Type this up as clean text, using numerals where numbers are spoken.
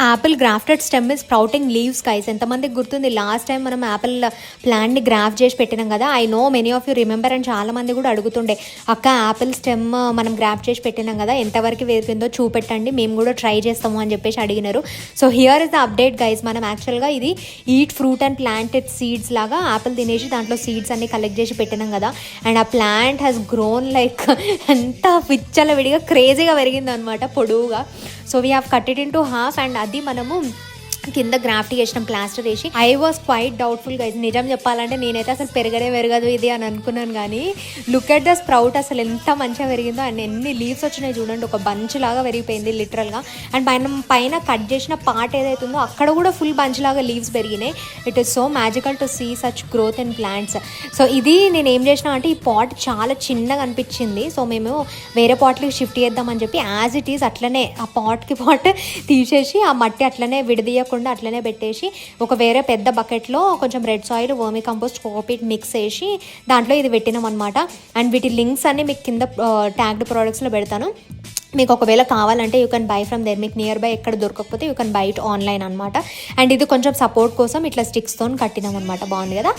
Apple grafted stem is sprouting leaves guys. ఎంతమందికి గుర్తుంది last time మనం యాపిల్ ప్లాంట్ని గ్రాఫ్ట్ చేసి పెట్టినాం కదా. I know many of you remember. And చాలా మంది కూడా అడుగుతుండే, అక్క యాపిల్ స్టెమ్ మనం గ్రాఫ్ట్ చేసి పెట్టినాం కదా, ఎంతవరకు వేరుకుందో చూపెట్టండి, మేము కూడా ట్రై చేస్తాము అని చెప్పేసి అడిగినారు. So here is the update guys. మనం యాక్చువల్గా ఇది eat fruit and planted seeds లాగా యాపిల్ తినేసి దాంట్లో సీడ్స్ అన్ని కలెక్ట్ చేసి పెట్టినాం కదా. అండ్ ఆ ప్లాంట్ హ్యాస్ గ్రోన్ లైక్ ఎంత పిచ్చల విడిగా క్రేజీగా పెరిగింది అనమాట, పొడువుగా. So we have cut it in to half. And అది మనము కింద గ్రాఫ్ట్ చేసిన ప్లాస్టర్ వేసి I was quite doubtful guys. నిజం చెప్పాలంటే నేనైతే అసలు పెరగదు ఇది అని అనుకున్నాను, కానీ లుక్ ఎట్ ద స్ప్రౌట్ అసలు ఎంత మంచిగా పెరిగిందో. అండ్ ఎన్ని లీవ్స్ వచ్చినాయి చూడండి, ఒక బంచ్ లాగా పెరిగిపోయింది లిటరల్గా. అండ్ పైన కట్ చేసిన పార్ట్ ఏదైతుందో అక్కడ కూడా ఫుల్ బంచ్ లాగా లీవ్స్ పెరిగినాయి. It is so magical to see such growth in plants. So ఇది నేను ఏం చేసిన అంటే, ఈ పాట్ చాలా చిన్నగా అనిపించింది. సో మేము వేరే పాట్లకి షిఫ్ట్ చేద్దామని చెప్పి యాజ్ ఇట్ ఈస్ అట్లనే ఆ పాట్ తీసేసి ఆ మట్టి అట్లనే విడదీయకుండా అట్లనే పెట్టేసి ఒక వేరే పెద్ద బకెట్లో కొంచెం రెడ్ సాయిల్, వర్మి కంపోస్ట్, కోకోపీట్ మిక్స్ చేసి దాంట్లో ఇది పెట్టినాం అనమాట. అండ్ వీటి లింక్స్ అన్ని మీకు కింద ట్యాగ్డ్ ప్రోడక్ట్స్లో పెడతాను. మీకు ఒకవేళ కావాలంటే you can buy from there. మీకు నియర్ బై ఎక్కడ దొరకకపోతే you can buy it online అనమాట. అండ్ ఇది కొంచెం సపోర్ట్ కోసం ఇట్లా స్టిక్స్తో కట్టినాం అనమాట. బాగుంది కదా.